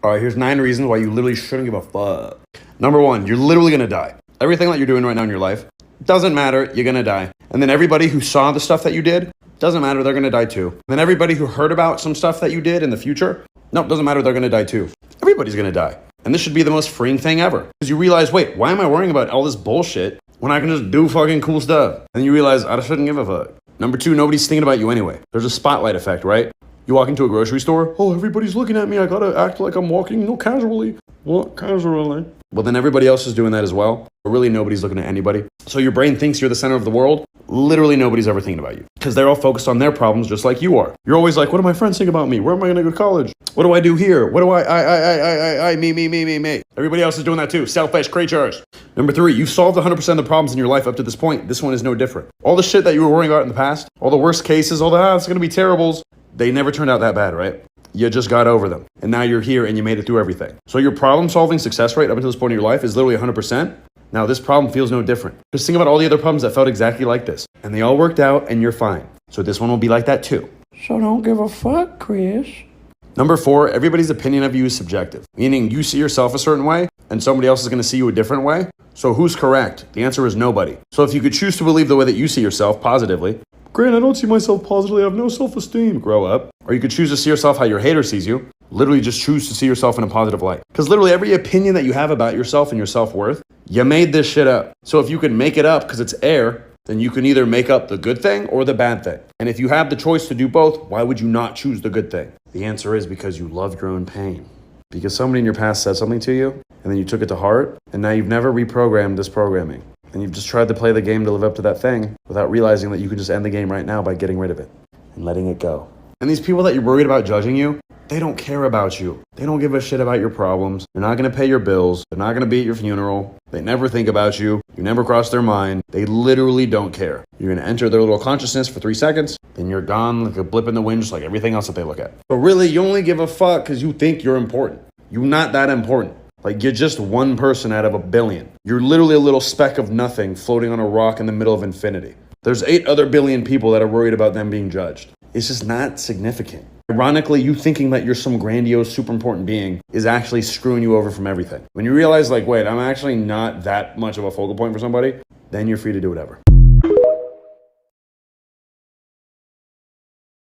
All right, here's 9 reasons why you literally shouldn't give a fuck. Number 1, you're literally gonna die. Everything that you're doing right now in your life, doesn't matter, you're gonna die. And then everybody who saw the stuff that you did, doesn't matter, they're gonna die too. And then everybody who heard about some stuff that you did in the future, nope, doesn't matter, they're gonna die too. Everybody's gonna die. And this should be the most freeing thing ever. Because you realize, wait, why am I worrying about all this bullshit when I can just do fucking cool stuff? And you realize, I shouldn't give a fuck. Number 2, nobody's thinking about you anyway. There's a spotlight effect, right? You walk into a grocery store, oh, everybody's looking at me, I gotta act like I'm walking, casually. What? Casually? Well, then everybody else is doing that as well. But really, nobody's looking at anybody. So your brain thinks you're the center of the world. Literally, nobody's ever thinking about you. Because they're all focused on their problems just like you are. You're always like, what do my friends think about me? Where am I gonna go to college? What do I do here? What do me. Everybody else is doing that too. Selfish creatures. Number 3, you've solved 100% of the problems in your life up to this point. This one is no different. All the shit that you were worrying about in the past, all the worst cases, all the, it's gonna be terribles, they never turned out that bad, right? You just got over them. And now you're here and you made it through everything. So your problem-solving success rate up until this point in your life is literally 100%. Now this problem feels no different. Just think about all the other problems that felt exactly like this. And they all worked out and you're fine. So this one will be like that too. So don't give a fuck, Chris. Number 4, everybody's opinion of you is subjective. Meaning you see yourself a certain way and somebody else is going to see you a different way. So who's correct? The answer is nobody. So if you could choose to believe the way that you see yourself positively, Grant, I don't see myself positively, I have no self-esteem. Grow up. Or you could choose to see yourself how your hater sees you. Literally just choose to see yourself in a positive light. Because literally every opinion that you have about yourself and your self-worth, you made this shit up. So if you can make it up because it's air, then you can either make up the good thing or the bad thing. And if you have the choice to do both, why would you not choose the good thing? The answer is because you love your own pain. Because somebody in your past said something to you, and then you took it to heart, and now you've never reprogrammed this programming. And you've just tried to play the game to live up to that thing without realizing that you can just end the game right now by getting rid of it and letting it go. And these people that you're worried about judging you, they don't care about you. They don't give a shit about your problems. They're not going to pay your bills. They're not going to be at your funeral. They never think about you. You never cross their mind. They literally don't care. You're going to enter their little consciousness for 3 seconds, then you're gone like a blip in the wind, just like everything else that they look at. But really, you only give a fuck because you think you're important. You're not that important. Like, you're just one person out of a billion. You're literally a little speck of nothing floating on a rock in the middle of infinity. There's 8 other billion people that are worried about them being judged. It's just not significant. Ironically, you thinking that you're some grandiose, super important being is actually screwing you over from everything. When you realize, like, wait, I'm actually not that much of a focal point for somebody, then you're free to do whatever.